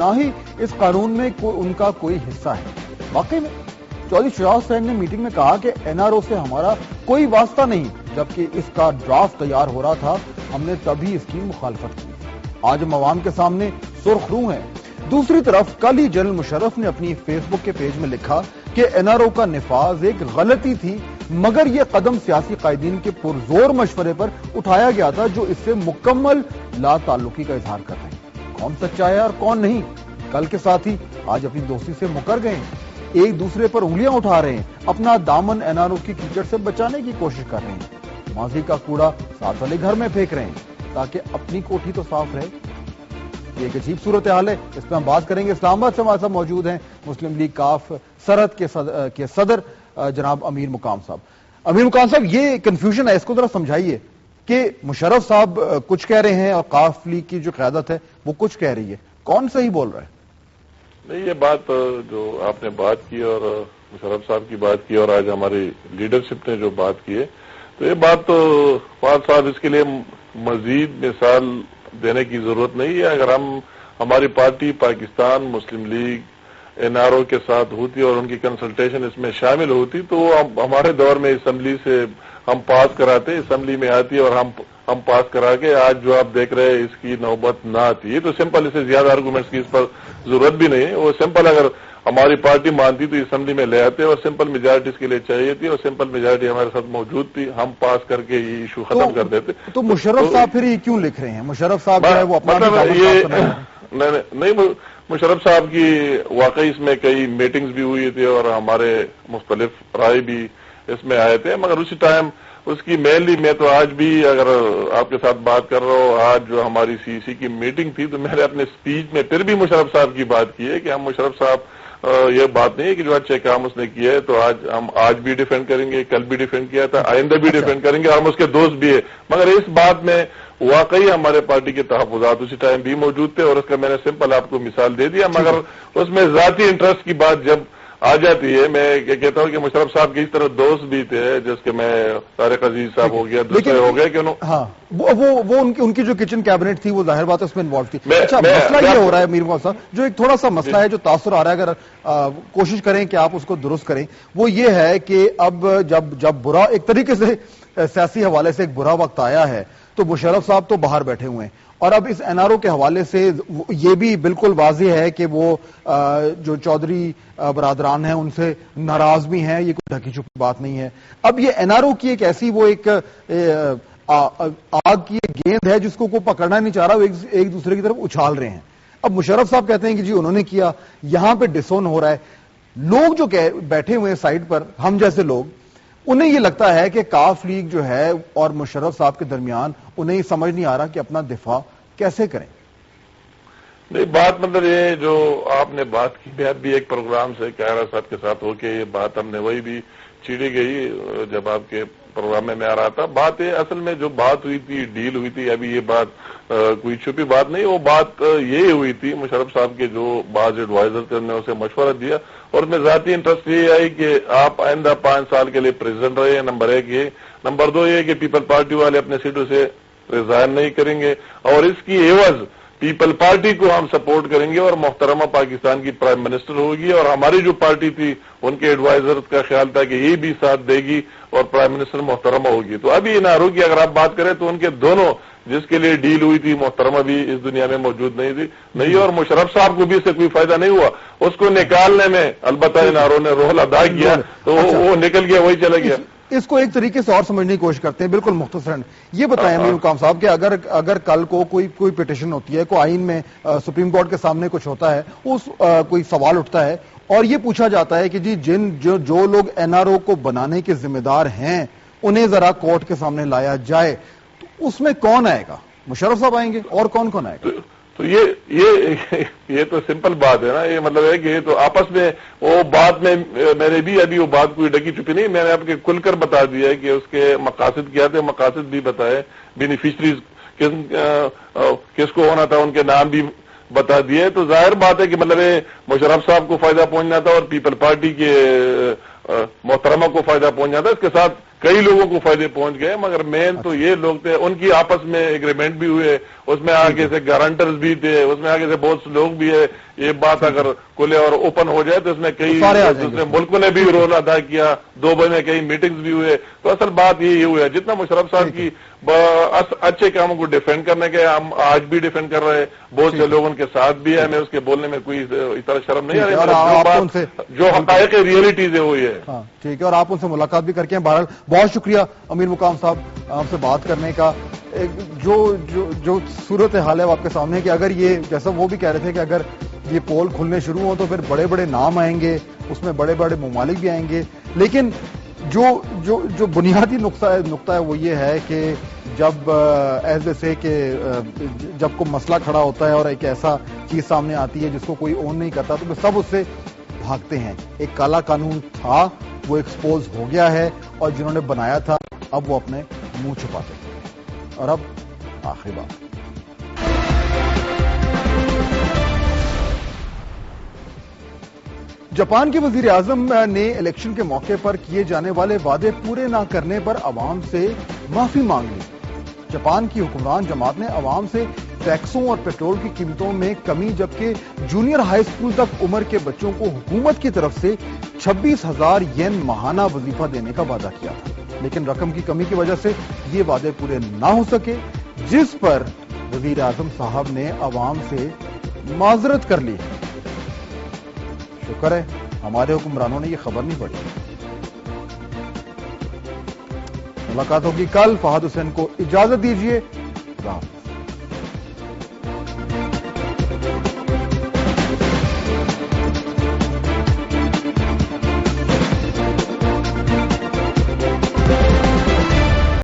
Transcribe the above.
نہ ہی اس قانون میں ان کا کوئی حصہ ہے۔ واقعی میں چودھری شجاعت حسین نے میٹنگ میں کہا کہ این آر او سے ہمارا کوئی واسطہ نہیں، جبکہ اس کا ڈرافٹ تیار ہو رہا تھا، ہم نے تبھی اس کی مخالفت کی۔ آج ہم عوام کے سامنے سرخ رو ہیں۔ دوسری طرف کل ہی جنرل مشرف نے اپنی فیس بک کے پیج میں لکھا کہ این آر او کا نفاذ ایک غلطی تھی، مگر یہ قدم سیاسی قائدین کے پرزور مشورے پر اٹھایا گیا تھا جو اس سے مکمل لا تعلقی کا اظہار کر رہے ہیں۔ کون سچا ہے اور کون نہیں؟ کل کے ساتھ ہی آج اپنی دوستی سے مکر گئے ہیں، ایک دوسرے پر انگلیاں اٹھا رہے ہیں، اپنا دامن این آر او کی کیچڑ سے بچانے کی کوشش کر رہے ہیں، ماضی کا کوڑا ساتھ والے گھر میں پھینک رہے ہیں تاکہ اپنی کوٹھی تو صاف رہے۔ یہ ایک عجیب صورتحال ہے، اس پہ ہم بات کریں گے۔ اسلام آباد سے ہمارے ساتھ موجود ہیں مسلم لیگ کاف سرحد کے صدر جناب امیر مقام صاحب۔ امیر مقام صاحب، یہ کنفیوژن ہے، اس کو ذرا سمجھائیے کہ مشرف صاحب کچھ کہہ رہے ہیں اور کاف لیگ کی جو قیادت ہے وہ کچھ کہہ رہی ہے، کون صحیح بول رہا ہے؟ نہیں، یہ بات جو آپ نے بات کی اور مشرف صاحب کی بات کی اور آج ہماری لیڈرشپ نے جو بات کی ہے، تو یہ بات تو فواد صاحب اس کے لیے مزید مثال دینے کی ضرورت نہیں ہے۔ اگر ہماری پارٹی پاکستان مسلم لیگ این آر او کے ساتھ ہوتی اور ان کی کنسلٹیشن اس میں شامل ہوتی تو ہمارے دور میں اسمبلی سے ہم پاس کراتے، اسمبلی میں آتی اور ہم پاس کرا کے آج جو آپ دیکھ رہے ہیں اس کی نوبت نہ آتی۔ یہ تو سمپل، اسے زیادہ آرگومنٹس کی اس پر ضرورت بھی نہیں ہے۔ وہ سمپل اگر ہماری پارٹی مانتی تو اسمبلی میں لے آتے اور سمپل میجارٹی اس کے لیے چاہیے تھی اور سمپل میجارٹی ہمارے ساتھ موجود تھی، ہم پاس کر کے یہ ایشو ختم کر دیتے۔ تو مشرف صاحب پھر یہ کیوں لکھ رہے ہیں؟ مشرف صاحب جو ہے وہ اپنا نہیں، مشرف صاحب کی واقعی اس میں کئی میٹنگز بھی ہوئی تھی اور ہمارے مختلف رائے بھی اس میں آئے تھے، مگر اسی ٹائم اس کی مینلی میں تو آج بھی اگر آپ کے ساتھ بات کر رہا ہوں، آج جو ہماری سی سی کی میٹنگ تھی تو میں نے اپنے سپیچ میں پھر بھی مشرف صاحب کی بات کی ہے کہ ہم مشرف صاحب یہ بات نہیں ہے کہ جو اچھے کام اس نے کیے ہے تو ہم آج بھی ڈیفینڈ کریں گے، کل بھی ڈیفینڈ کیا تھا، آئندہ بھی ڈیفینڈ کریں گے، اور ہم اس کے دوست بھی ہیں، مگر اس بات میں واقعی ہمارے پارٹی کے تحفظات اسی ٹائم بھی موجود تھے اور اس کا میں نے سمپل آپ کو مثال دے دیا، مگر اس میں ذاتی انٹرسٹ کی بات جب آ جاتی ہے، میں یہ کہتا ہوں کہ مشرف صاحب کی اس طرح دوست بھی تھے جس کے میں طارق عزیز صاحب ہو گیا، دوسرے ہو گئے کہ ہاں وہ ان کی جو کچن کیبنٹ تھی وہ ظاہر بات ہے اس میں انوالو تھی۔ اچھا، مسئلہ یہ ہو رہا ہے امیر مقام صاحب، جو ایک تھوڑا سا مسئلہ ہے جو تاثر آ رہا ہے، اگر کوشش کریں کہ آپ اس کو درست کریں، وہ یہ ہے کہ اب جب برا ایک طریقے سے سیاسی حوالے سے ایک برا وقت آیا ہے تو مشرف صاحب تو باہر بیٹھے ہوئے ہیں، اور اب اس این آر او کے حوالے سے یہ بھی بالکل واضح ہے کہ وہ جو چودھری برادران ہیں ان سے ناراض بھی ہیں، یہ کوئی ڈھکی چھپی بات نہیں ہے۔ اب یہ این آر او کی ایک ایسی وہ ایک آگ کی ایک گیند ہے جس کو کوئی پکڑنا نہیں چاہ رہا، وہ ایک دوسرے کی طرف اچھال رہے ہیں۔ اب مشرف صاحب کہتے ہیں کہ جی انہوں نے کیا، یہاں پہ ڈسون ہو رہا ہے، لوگ جو بیٹھے ہوئے ہیں سائڈ پر، ہم جیسے لوگ، انہیں یہ لگتا ہے کہ کاف لیگ جو ہے اور مشرف صاحب کے درمیان انہیں یہ سمجھ نہیں آ رہا کہ اپنا دفاع کیسے کریں۔ نہیں، بات مطلب یہ جو آپ نے بات کی، میں بھی ایک پروگرام سے قاہرہ صاحب کے ساتھ ہو کے یہ بات ہم نے وہی بھی چھیڑی گئی جب آپ کے پروگرام میں آ رہا تھا، بات یہ اصل میں جو بات ہوئی تھی، ڈیل ہوئی تھی، ابھی یہ بات کوئی چھپی بات نہیں، وہ بات یہ ہوئی تھی، مشرف صاحب کے جو بعض ایڈوائزر تھے انہوں نے اسے مشورہ دیا اور اس میں ذاتی انٹرسٹ یہ آئی کہ آپ آئندہ 5 سال کے لیے پریزیڈنٹ رہے ہیں، نمبر 1 یہ، نمبر 2 یہ کہ پیپل پارٹی والے اپنے سیٹوں سے ریزائن نہیں کریں گے اور اس کی عوض پیپل پارٹی کو ہم سپورٹ کریں گے اور محترمہ پاکستان کی پرائم منسٹر ہوگی، اور ہماری جو پارٹی تھی ان کے ایڈوائزر کا خیال تھا کہ یہ بھی ساتھ دے گی اور پرائم منسٹر محترمہ ہوگی۔ تو ابھی این آر او کی اگر آپ بات کریں تو ان کے دونوں جس کے لیے ڈیل ہوئی تھی، محترمہ بھی اس دنیا میں موجود نہیں اور مشرف صاحب کو بھی اس سے کوئی فائدہ نہیں ہوا، اس کو نکالنے میں البتہ این آر او نے رول ادا کیا تو وہ نکل گیا، وہی چلا گیا۔ اس کو ایک طریقے سے اور سمجھنے کی کوشش کرتے ہیں، بالکل مختصراً یہ بتائیں امیر مقام صاحب کہ اگر کل کو کوئی پٹیشن ہوتی ہے، کوئی آئین میں سپریم کورٹ کے سامنے کچھ ہوتا ہے، کوئی سوال اٹھتا ہے اور یہ پوچھا جاتا ہے کہ جی جو لوگ این آر او کو بنانے کے ذمہ دار ہیں انہیں ذرا کورٹ کے سامنے لایا جائے، تو اس میں کون آئے گا؟ مشرف صاحب آئیں گے اور کون آئے گا؟ تو یہ تو سمپل بات ہے نا، یہ مطلب ہے کہ یہ تو آپس میں وہ بات میں نے بھی ابھی وہ بات کوئی ڈکی چھپی نہیں، میں نے آپ کے کھل کر بتا دیا ہے کہ اس کے مقاصد کیا تھے، مقاصد بھی بتائے، بینیفیشریز کس کو ہونا تھا ان کے نام بھی بتا دیے، تو ظاہر بات ہے کہ مطلب مشرف صاحب کو فائدہ پہنچنا تھا اور پیپل پارٹی کے محترمہ کو فائدہ پہنچنا تھا، اس کے ساتھ کئی لوگوں کو فائدے پہنچ گئے، مگر مین تو یہ لوگ تھے، ان کی آپس میں ایگریمنٹ بھی ہوئے، اس میں آگے سے گارنٹرز بھی تھے، اس میں آگے سے بہت سے لوگ بھی ہے. یہ بات اگر کھلے اور اوپن ہو جائے تو اس میں کئی دوسرے ملکوں نے بھی رول ادا کیا، دبئی میں کئی میٹنگز بھی ہوئے. تو اصل بات یہ ہوا ہے جتنا مشرف صاحب کی اچھے کاموں کو ڈیفینڈ کرنے کے ہم آج بھی ڈیفینڈ کر رہے ہیں، بہت سے لوگ ان کے ساتھ بھی ہیں، میں اس کے بولنے میں کوئی اس طرح شرم نہیں آ رہی، جو حقائق ریئلٹیز ہے وہی ہے. ہاں ٹھیک ہے، اور آپ ان سے ملاقات بھی کر کے ہیں. بہرحال بہت شکریہ امیر مقام صاحب آپ سے بات کرنے کا. جو صورت حال ہے وہ آپ کے سامنے ہے کہ اگر یہ جیسا وہ بھی کہہ رہے تھے کہ اگر یہ پول کھلنے شروع ہوں تو پھر بڑے بڑے نام آئیں گے، اس میں بڑے بڑے ممالک بھی آئیں گے. لیکن جو بنیادی نقطہ ہے وہ یہ ہے کہ جب ایسے سے کہ جب کوئی مسئلہ کھڑا ہوتا ہے اور ایک ایسا چیز سامنے آتی ہے جس کو کوئی اون نہیں کرتا تو سب اس سے بھاگتے ہیں. ایک کالا قانون تھا، وہ ایکسپوز ہو گیا ہے، اور جنہوں نے بنایا تھا اب وہ اپنے منہ چھپاتے ہیں. اور اب آخری بات، جاپان کے وزیر اعظم نے الیکشن کے موقع پر کیے جانے والے وعدے پورے نہ کرنے پر عوام سے معافی مانگ لی. جاپان کی حکمران جماعت نے عوام سے ٹیکسوں اور پیٹرول کی قیمتوں میں کمی، جبکہ جونیئر ہائی اسکول تک عمر کے بچوں کو حکومت کی طرف سے 26,000 ین ماہانہ وظیفہ دینے کا وعدہ کیا تھا. لیکن رقم کی کمی کی وجہ سے یہ وعدے پورے نہ ہو سکے، جس پر وزیر اعظم صاحب نے عوام سے معذرت کر لی. شکر ہے ہمارے حکمرانوں نے یہ خبر نہیں پڑھی. ملاقات ہوگی کل. فہد حسین کو اجازت دیجیے.